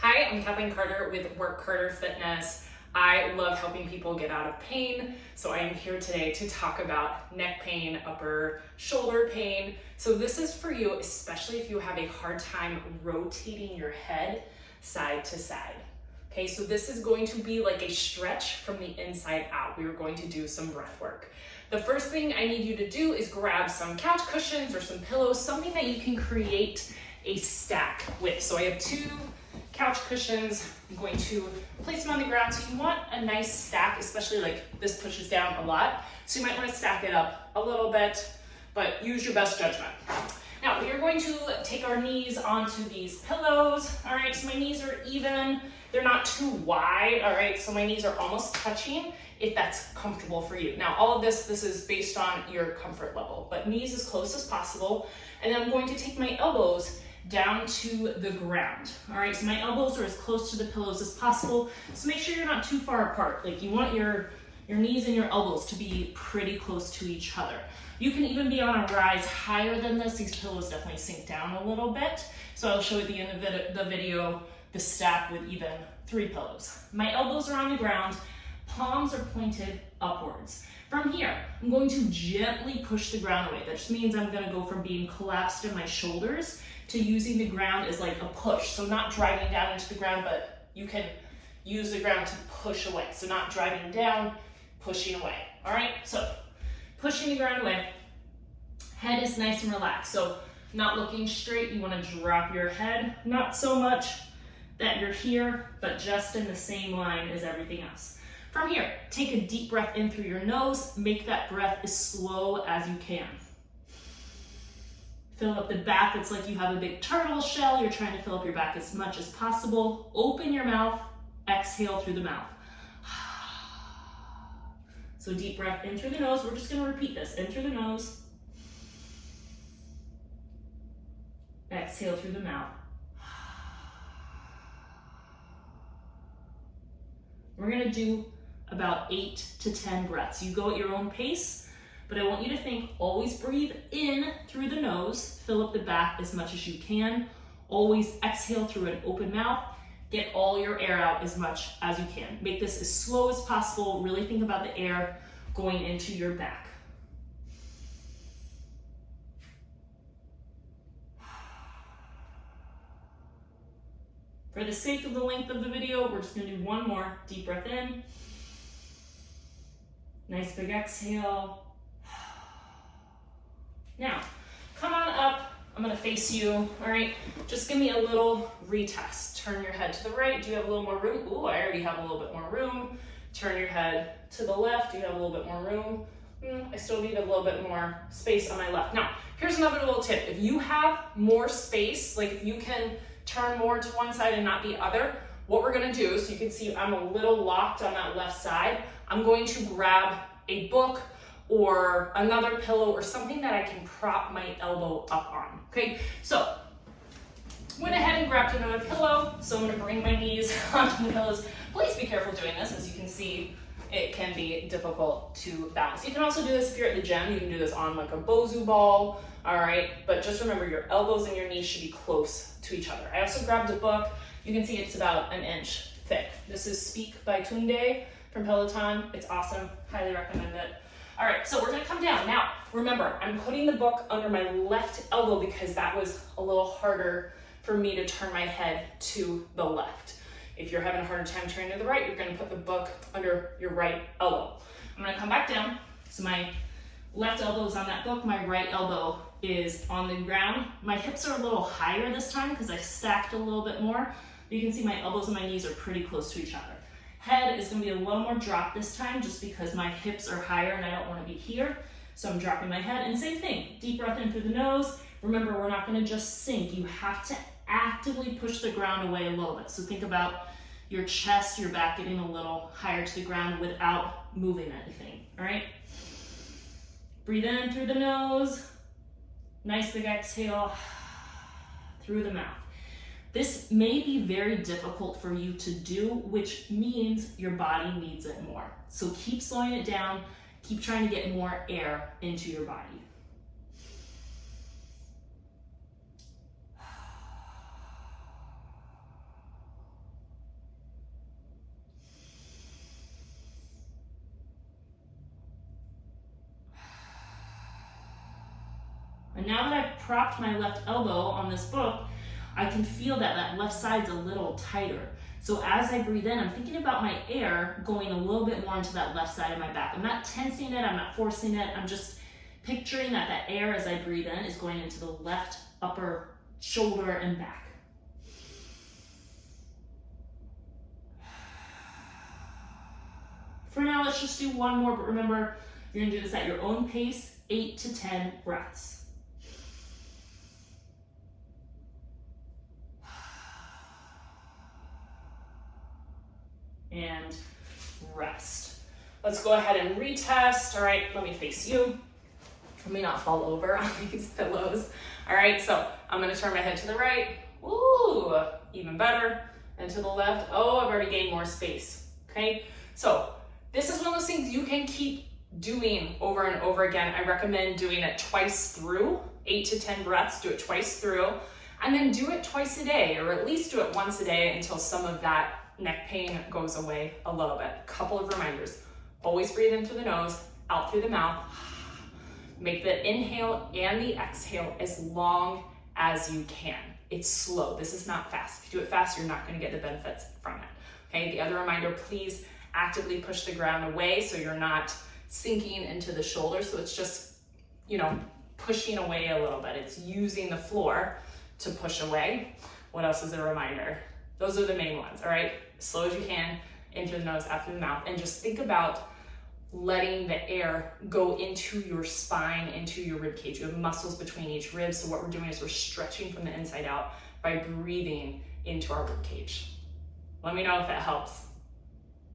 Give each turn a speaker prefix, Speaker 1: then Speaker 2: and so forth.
Speaker 1: Hi, I'm Kathleen Carter with Barre Fitness. I love helping people get out of pain, so I am here today to talk about neck pain, upper shoulder pain. So this is for you, especially if you have a hard time rotating your head side to side. Okay, so this is going to be like a stretch from the inside out. We are going to do some breath work. The first thing I need you to do is grab some couch cushions or some pillows, something that you can create a stack with. So I have 2 couch cushions. I'm going to place them on the ground. So you want a nice stack, especially like this pushes down a lot. So you might want to stack it up a little bit, but use your best judgment. Now we are going to take our knees onto these pillows. All right, so my knees are even. They're not too wide, all right? So my knees are almost touching if that's comfortable for you. Now all of this is based on your comfort level, but knees as close as possible. And then I'm going to take my elbows down to the ground. All right, so my elbows are as close to the pillows as possible. So make sure you're not too far apart. Like you want your knees and your elbows to be pretty close to each other. You can even be on a rise higher than this. These pillows definitely sink down a little bit. So I'll show you at the end of the video the stack with even 3 pillows. My elbows are on the ground, palms are pointed upwards. From here, I'm going to gently push the ground away. That just means I'm gonna go from being collapsed in my shoulders to using the ground as like a push. So not driving down into the ground, but you can use the ground to push away. So not driving down, pushing away. All right, so pushing the ground away. Head is nice and relaxed. So not looking straight, you wanna drop your head, not so much that you're here, but just in the same line as everything else. From here, take a deep breath in through your nose. Make that breath as slow as you can. Fill up the back. It's like you have a big turtle shell. You're trying to fill up your back as much as possible. Open your mouth, exhale through the mouth. So deep breath in through the nose. We're just gonna repeat this. In through the nose. Exhale through the mouth. We're gonna do about 8 to 10 breaths. You go at your own pace, but I want you to think, always breathe in through the nose, fill up the back as much as you can. Always exhale through an open mouth. Get all your air out as much as you can. Make this as slow as possible. Really think about the air going into your back. For the sake of the length of the video, we're just gonna do one more. Deep breath in. Nice big exhale. Now, come on up. I'm gonna face you, all right? Just give me a little retest. Turn your head to the right. Do you have a little more room? Ooh, I already have a little bit more room. Turn your head to the left. Do you have a little bit more room? I still need a little bit more space on my left. Now, here's another little tip. If you have more space, like if you can turn more to one side and not the other, what we're gonna do, so you can see I'm a little locked on that left side, I'm going to grab a book or another pillow or something that I can prop my elbow up on, okay? So, went ahead and grabbed another pillow, so I'm gonna bring my knees onto the pillows. Please be careful doing this. As you can see, it can be difficult to balance. You can also do this if you're at the gym. You can do this on like a Bosu ball, all right? But just remember, your elbows and your knees should be close to each other. I also grabbed a book. You can see it's about 1 inch thick. This is Speak by Tunde from Peloton. It's awesome, highly recommend it. All right, so we're gonna come down. Now, remember, I'm putting the book under my left elbow because that was a little harder for me to turn my head to the left. If you're having a harder time turning to the right, you're gonna put the book under your right elbow. I'm gonna come back down. So my left elbow is on that book, my right elbow is on the ground. My hips are a little higher this time because I stacked a little bit more. You can see my elbows and my knees are pretty close to each other. Head is gonna be a little more dropped this time just because my hips are higher and I don't wanna be here. So I'm dropping my head, and same thing, deep breath in through the nose. Remember, we're not gonna just sink. You have to actively push the ground away a little bit. So think about your chest, your back getting a little higher to the ground without moving anything, all right? Breathe in through the nose. Nice big exhale through the mouth. This may be very difficult for you to do, which means your body needs it more. So keep slowing it down. Keep trying to get more air into your body. now that I've propped my left elbow on this book, I can feel that that left side's a little tighter. So as I breathe in, I'm thinking about my air going a little bit more into that left side of my back. I'm not tensing it, I'm not forcing it, I'm just picturing that that air as I breathe in is going into the left upper shoulder and back. For now, let's just do one more, but remember, you're gonna do this at your own pace, 8 to 10 breaths. And rest. Let's go ahead and retest. All right, let me face you. Let me not fall over on these pillows. All right, so I'm gonna turn my head to the right. Ooh, even better. And to the left. Oh, I've already gained more space. Okay, so this is one of those things you can keep doing over and over again. I recommend doing it twice through, 8 to 10 breaths, do it twice through, and then do it twice a day, or at least do it once a day until some of that neck pain goes away a little bit. Couple of reminders. Always breathe in through the nose, out through the mouth. Make the inhale and the exhale as long as you can. It's slow. This is not fast. If you do it fast, you're not going to get the benefits from it. Okay, the other reminder, please actively push the ground away so you're not sinking into the shoulder. So it's just, pushing away a little bit. It's using the floor to push away. What else is a reminder? Those are the main ones, all right? As slow as you can, in through the nose, out through the mouth, and just think about letting the air go into your spine, into your rib cage. You have muscles between each rib, so what we're doing is we're stretching from the inside out by breathing into our rib cage. Let me know if that helps.